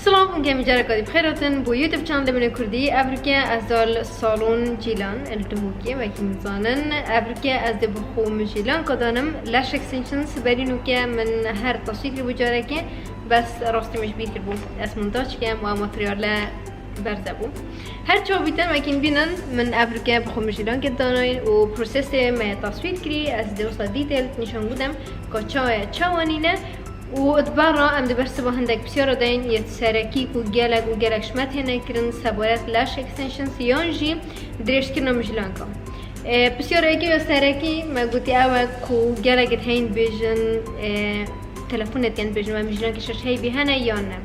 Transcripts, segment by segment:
سلام اونکه جارا کردی بخیراتن بو یوتیوب چنل من کردی افریقا از دال سالون جیلان التموکی و کی میزانن افریقا از دبخو جیلان کدانم لاش اکستنشنز برینو که من هر تصویری بجاره که بس راستی مش بیر کرد اسم مونتاژ که و ماتریال برزبو هر چه بیتن مکین بینن من افریقا بخو جیلان که داناین و پروسس ما تصویر کری از دوستا دیتیل نشان بودم که چاوانینه و ادبارا ام دبرس با هندک بسیار داین یه سرکی و گلک شمت هنه کرن سبارت لاش اکستنشنز یانجی درشت کرنا مجلان کام بسیار ایکی و سرکی ما گوتی اوه کو گلکت هین بیجن تلفونت هین بیجن و مجلان کشش هی بی هنه یا نه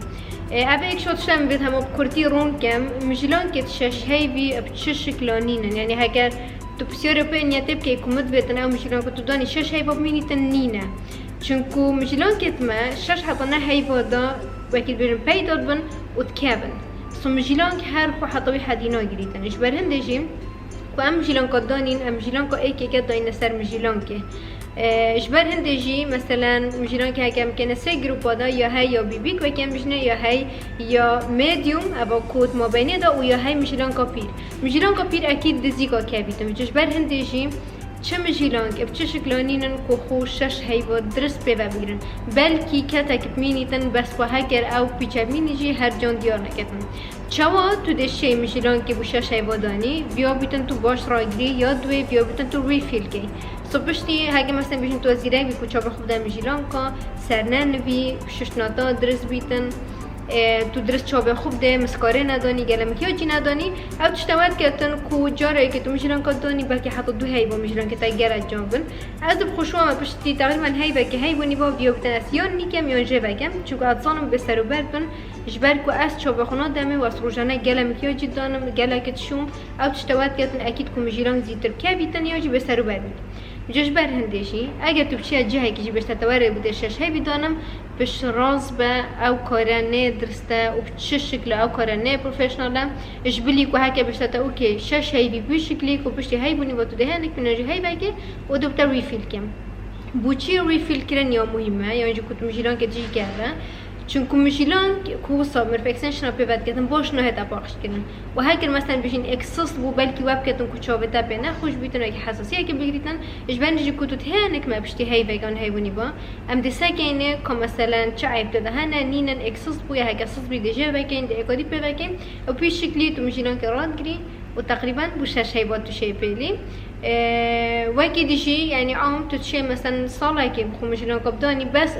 اوه ایک شد شدم بید همه بکرتی رون کم مجلان کشش هی بی بچه شکلانینن یعنی هگر تو بسیار پی نیتب که کمد بیتن او مجلان که تو دانی شش هی باب مینیتن نینه چونکو مجلان کتمه شش حتانه هیوادا وکیل بیرن پیداد بن و تکابن سو مجلان که هر خو حطوی حدینا گریتن اش بر هندجیم که ام مجلان که دانین ام مجلان که ایکی که داین سر مجلان که اش بر هندجی مثلا مجلان که هکم کنه سه گروپا دا یا هی یا بیبیک و کم بجنه یا هی یا میدیوم ابا کود ما بینه دا و یا هی مجلان که پیر اکید دزی که کبیتم اش بر هندجیم چه مجیلان که بچه شکلانینن که خوشش هیوا درست پیو بیرن بلکی کتک بمینیتن بس با هکر او پیچه بمینیجی هر جان دیار نکتن چوا تو دشه مجیلان که بوشش هیوا دانی بیا بیتن تو باش راگری یا دوی بیا بیتن تو ریفیل کی سو پشتی هگه مثلا بیشن تو از ایره بی کچا بخود در مجیلان که سرنن بی ششناتا درست بیتن تو درست چابه خوب ده مسکاره ندانی گلم کیاجی ندانی او تشتوت کتن کو جاره که تو مجران که دانی بلکه حتی دو هیوا مجران که تا گرد جانبن از بخوشوام پشتی تقریبا هیوا که هیوانی با بیا بتن از یان نیکم یا جه بکم چون ادزانم به سر و بربن جبر کو از چابه خونه دمه و روزانه گلم کیاجی دانم گلکت شوم او تشتوت کتن اکید کو مجران زیتر کبیتن یا جی به سر و بربن جوش بر هندشی اگر تو بچه جهی که جی بشت تواره بوده شش هی بدانم بش راز به او کارانه درسته و بچه شکل او کارانه پروفیشنالم اش بلی که هکه بشت تا اوکی شش هی بی شکلی که پشتی هی بونی و تو دهنک بینجی هی بگه و دوباره ریفیل کم بوچی ریفیل کردن یا مهمه یا اینجا کت مجیلان که جی کرده چون مجیلان کو سامر فکسنشن پیوت کردن باش نه تا پاکش کردن و هر مثلا بشین اکسس بو بلکی وب کردن کو چاوه تا به نه خوش بیتن که حساسیه که بگیرن اش بنجی کو تو هنک ما بشتی هی وگان هیونی با ام دسه کینه که مثلا چه عیب داده هنه نینن اکسس بو یا هک اساس بیدجه وکین ده اکادی پیوکین و پیش شکلی تو مجیلان که راد گری و تقریبا بوشش هیوات تو شی پیلی وکی دیشی یعنی عام تو چه مثلا سالی که بخو مجلان کبدانی بس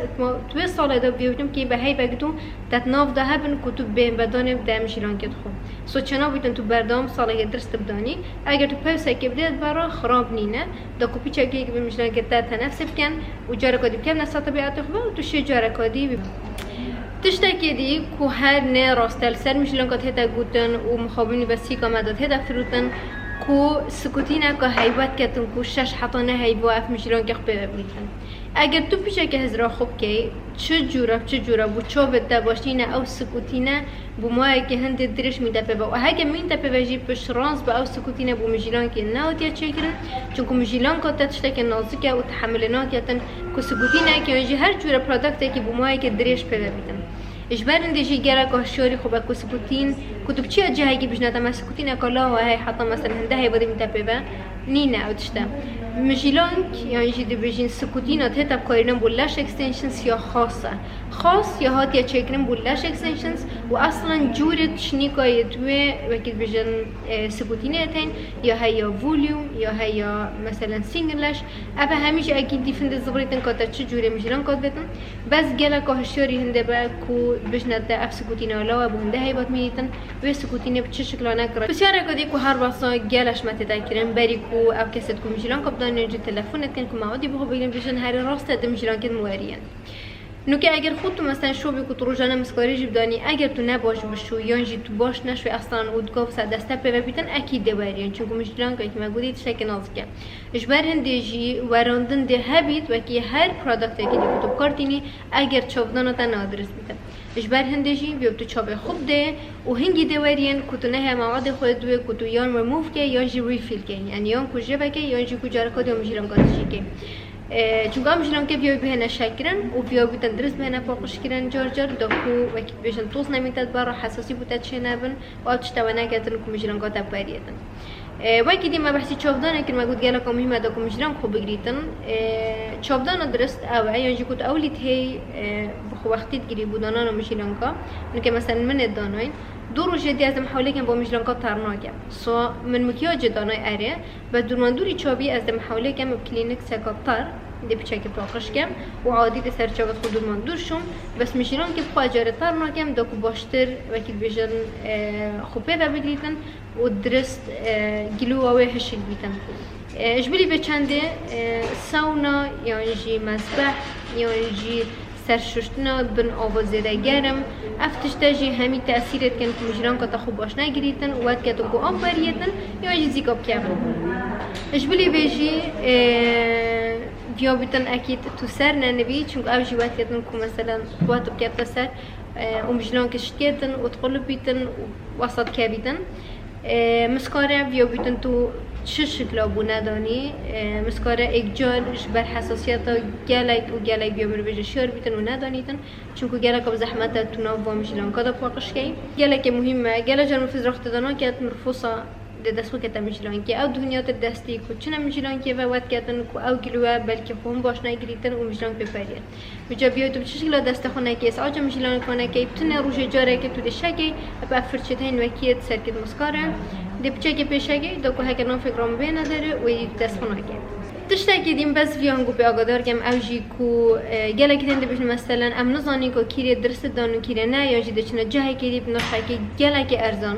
تو سال دا بیوتیم که به هی بگیتون دت ناف ده هبن کتب بین بدانه ده مجلان کد خو سو چنا بیتون تو بردام سالی درست بدانی اگر تو پوسه که بدید برا خراب نینه دا کپی چکی که به مجلان کد ده نفس بکن و جاره کدی بکن نسات بیات خو و تو شی جاره کدی تشتكي دي كو هر نه راستل سر مجلان کد هتا گوتن و مخابرینی وسی کامداد هتا فروتن کو سکوتینه که هیبت کتن کو شش حتانه هیبو اف مجران که خبه بریتن اگر تو پیشه که هزرا خوب که چه جورا بو چو بده باشینه او سکوتینه بو ماه که هند درش میده به و هاگه مین تا پیوجی پش رانس با او سکوتینه بو مجران که نه تیا چیکرن چون کو مجران که تشته که نازکه و تحملنات کتن کو سکوتینه که اونجی هر جورا پروداکتی که بو ماه که درش پیدا بیتن اش برندشی گرا کاشوری خوبه کسکوتین کتب چی جایی که بجنات ما سکوتین اکلا و هی حتی مثلا هنده هی بودیم تپیبه نینه او تشتا مجیلانک یعنی جدی بجین سکوتینات هتا بکارینم بولاش اکستنشنز یا خاص یا هات یا چکرم بولاش اکستنشنز و اصلا جورت شنیکای توی وقتی بجن سکوتینه تین یا هیا ولیوم یا هیا مثلا سینگلش اما همیشه اگه دیفند زبریتن کاتا چه جوری مجیلان کات بتن بس گلا کاشوری هنده با کو بجنات اف سکوتینه علاوه بونده هی بات میتن و سکوتینه بچه شکلانه کرد بسیار کدی کو هر واسه گلش مت تکرم بری کو او کست کو مجیلان کات دانه جو تلفنت کن کو معادی بخو بگیم بجن هر راست دم مجیلان کد موریان نو که اگر خود تو مثلا شو بی تو روزانه مسکاری جیب دانی اگر تو نباش بشو یا جی تو باش نشوی اصلا اودگاه صد دسته به بیتن اکید دوارین چون که مجران که ما گودید شک نازکه اش بر هندجی وراندن ده هبید و که هر پروداکت که تو کارتینی اگر چوبدان تا نادرس بیت اش بر هندجی بیو تو چوب خوب ده و هنگی دوارین که تو نه مواد خود دوی که تو یان ریموف که یا جی ریفیل که یعنی یان کجا بکه یا جی کجا را کدوم مجران کاتشی که چون که مجلان که بیای بهنه شکرن و بیای بیتن درست بهنه پاکش کردن جار دکو وقتی بیشتر توس نمیتاد برای حساسی بوده چه نبن و آتش توانه کردن که مجلان که تبریدن وقتی دیم ما بحثی چوبدانه که ما گفت گله که مهمه دکو مجلان خوب بگیرن چوبدان درست اوه یا جی کود اولیت هی بخو وقتی تگیری بودنان و مجلان که مثلا من داناین دو روز جدی از محاوله کم با مجلان که ترناکم سو من مکیاج دانای اره و دورماندوری چابی از محاوله کم کلینیک سکاپتر دی بچه که پاکش کم و عادی دی سر چاقت خود دورماندور شم بس مجلان که بخواه جاره ترناکم دکو باشتر وکیل بیشتر خوبه و بگیرن و درست گلو آوه هشل بیتن اجبری به چنده ساونا یعنی جی مذبح یعنی جی سرششتنا بن آوازده گرم افتش تاجی همی تأثیرت کن که مجران که تا خوب باش نگریتن و وقت که تو گو آب بریتن یا جی زیکاب کردن اجبری بیجی بیا بیتن اکید تو سر ننبی چون او جی وقت کردن که مثلا وقت بکرد سر و مجران کشت کردن و تقلب بیتن و وسط که بیتن مسکاره بیا بیتن تو چه شکل بو ندانی مسکاره اگجال بر حساسیت گلک و گلک بیا بر شیار بیتن و ندانیتن چون که گلک اب زحمت تو ناو میشلن کدا پاکش کی گلک مهمه گلک جرم فیز رخت دادن که مرفوسا دستخو که تمیشلن که او دنیا ت دستی کو چه نمیشلن که وقت کردن کو او گلوه بلکه خون باش نگریتن و میشلن بپرید بجا بیا تو چه شکل دست خونه که اساج میشلن کنه که بتونه روش جاره که تو دشکی با فرچتین وکیت سرکت مسکاره دی بچه که پیشگی دو که هکر نام فکرام به نداره و یک دست خونه کرد. تشتکی دیم بس ویانگو به آگادار کم اوجی کو گله که تنده بشن مثلا ام نزانی کو کیره درست دانو کیره نه یا جیده چنه جایی که دیب نخه که گله که ارزان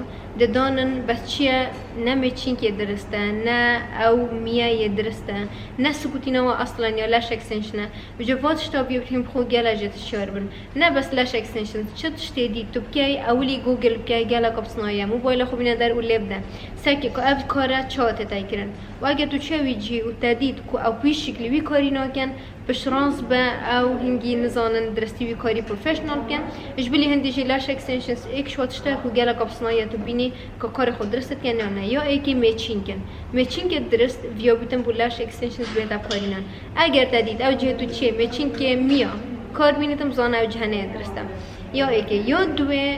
دانن بس چیه نه میچین که درسته نه او میای درسته نه سکوتینا و اصلا یا لاش اکستنشنه بجا واتش تا بیوتیم خو گله جت شار بن نه بس لاش اکستنشن چه تشتی دی تو بکی اولی گوگل بکی گله کپسنایا موبایل خوبی ندار و لبده سکی که اول کاره چات تایکرن و اگر تو چه ویجی و تدید کو او پیش شکلی وی کاری نکن بشرانس با او هنگی نزانن درستی وی کاری پروفیشنال کن اجبلی هندیجی لاش اکستنشنز ایک شوت شته کو گله کپسنایا تو بینی که کار خود درست کن نه یا ایکی میچین کن میچین که درست ویا بیتن بولاش اکستنشنز بیاد کارینن اگر تدید او جه تو چیه میچین که میا کار بینیتم زان او جهنه درستم یا ایکی یا دوه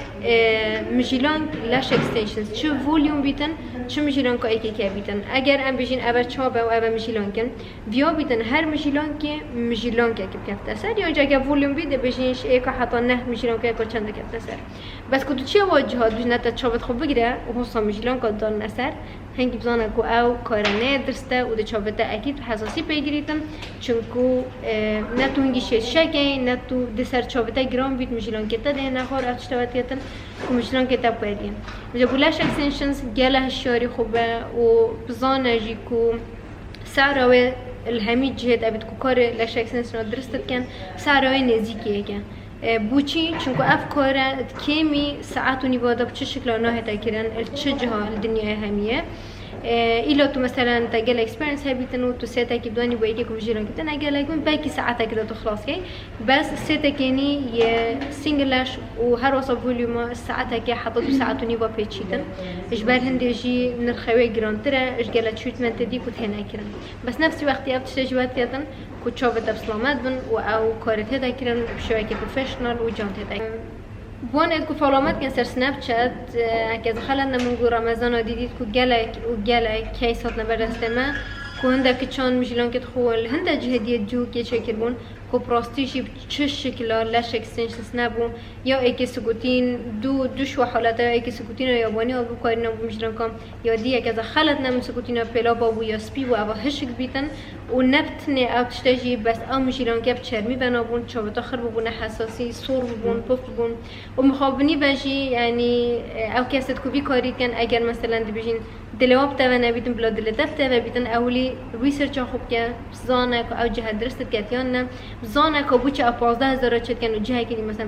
مجیلان لاش اکستنشنز چه ولیوم بیتن چه مجیلان که ایکی که بیتن اگر ام بیشین اول چابه و اول مجیلان کن ویا بیتن هر مجیلان که مجیلان که کفت اثر یا جا ولیوم بیده بیشینش ایکا حتی نه مجیلان که چند کفت اثر بس کدو چه واجهات بیش نتا چابت خوب بگیره و حسا مجیلان که دان اثر هنگی بزانه که او کارنه درسته و ده چابت اکید حساسی پیگیریتن چون که نه تو هنگی شکی نه تو دسر چابت گرام بیت مجیلان که ده نخور اتشتوات کردن و مجلان که تاب باید مجا بولاش اکستنشنز گله هشیاری خوبه و بزانه جی که سعراوه الهمی جهت ابید که کار لاش اکستنشن درستت کن سعراوه نزیکیه کن بوچی چونکه افکاره کمی ساعت و نیواده بچه شکل ناهتا کرن چه جها الدنیای همیه ایلا تو مثلا تا گل اکسپریانس هبیتن و تو سه کی بدانی با یکی کوجیران کردن اگر لگون باقی ساعت که تو خلاص کی بس سه کنی یه سینگلش و هر وصف فوليوم ساعت که حتی دو ساعت و نیوا پیچیدن اجبار هندیجی نرخوی گرانتره اجگل تریتمنت دی کو تهنا کردن بس نفس وقتی افت تجربات کردن کو چاوت ابسلامت بن و او کارت هدا کردن بشوی که پروفشنال و جانت هدا وان ادکو فالامت کن سر سناب چات که از خلال نمونگو رمضان دیدید که گلک کیسات نبرسته ما که هنده که چان میشلان که تخوال هنده جهدیه جو که چکر بون که پراستیشی چه شکلا لاش اکستنشنز نبون یا ایکی سکوتین دو شو حالتا یا ایکی سکوتین یابانی ها بکاری نبو میشلان کام یا دیگه که از خلط نمون سکوتین پیلا بابو یا سپی و اوه هشک بیتن و نبتنه او تشتاجی بس او میشلان که بچرمی بنابون چابتا خر ببونه حساسی سور ببون پف ببون و مخابنی بجی یعنی او کسید که بی کاری کن اگر مثلا دی بجین دلواب تا و نبیتن بلا دلتف تا و بیتن اولی ریسرچ خوب که زانه که او جهت درست کتیان نه زانه که بوچه 15000 چت کن و جهی که مثلا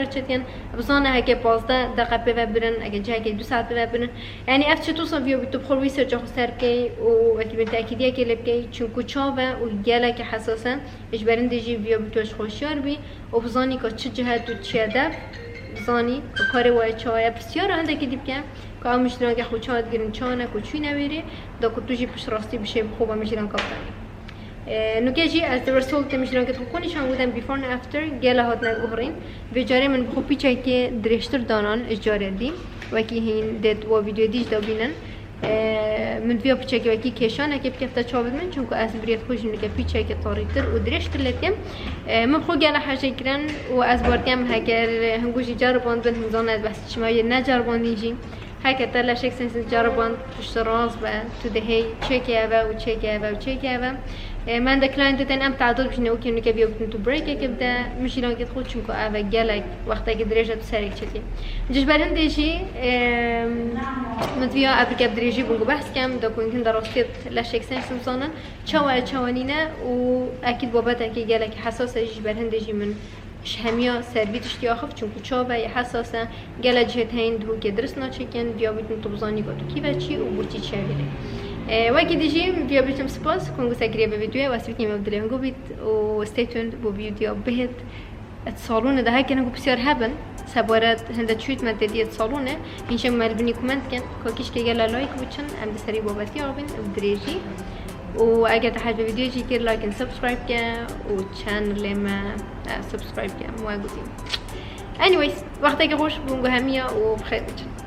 $8 چت کن زانه که 15 دقیقه به برن اگه جهی که 2 ساعت به برن یعنی اف چطور سویو بیت بخور ریسرچ خو سر کی و وقتی به تاکیدیه که لب کی چون کوچا و گله که حساسه اجبارن دیجی ویو بیتوش خوشیار بی و بزانی که چه جهت و چه هدف زانی کاری وای چای بسیار هنده که دیپ کم که هم میشنن که خود چاد گرین چانه کوچی نمیری دا که توجی پش راستی بشه خوبه میشنن کافانی نوكاجي از رسولت مشلون كتخوني شان بودن before and after جالا هات نگوهرين بجاره من بخو پیچای که درشتر دانان اجاره دی وکی هین دید و ویدیو دیج دابینن من فيها پیچای که وکی کشانه که بکفتا چابد من چونکو از بريد خوش نوكا پیچای که طاريتر و درشتر لتیم من بخو جالا حاجه کرن و از بارتیم هکر هنگوشی جربان بن همزانت بس شمایی نجربان دیجی هكذا تلا شيء سنس جربان تشتراز بقى تو ده هي تشيك يابا وتشيك يابا وتشيك يابا ما عندك كلاينت تن ام تعدل باش نوكي انك بيو بتنتو بريك كبدا مشي لون كتخوت شنكو افا جالك وقتها درجه تسارك تشتي جيش برهن ديجي متفيا افريكا بدريجي بونغو بحث كام دا كون دراستي لا شيء سنس مصانا تشاوال تشاوانينا واكيد بابتها كي جالك حساسه جيش برهن ديجي من همیا سرویت اشتیاخف چون که چابه حساسه گله جهت هین دو که درست ناچکن بیا بیتون توبزانی گاتو کی بچی و برچی چه بیره وقتی دیجی بیا بیتم سپاس کنگو سگریه به ویدیو واسفیت نیم بدلیم گو بیت و stay tuned بو ویدیو بهت اتصالونه ده هکنه گو بسیار هبن سبارت هنده تشویت مددی اتصالونه اینشه ملبنی کومنت کن کاکیش که گله لایک بچن ام بسری بابتی آبین بدریجی و اگر تحب الفيديو جي كير لايك و سبسكرايب كا و channel ما سبسكرايب كا مو anyways وقتك خوش بونگو هميا و بخير بچن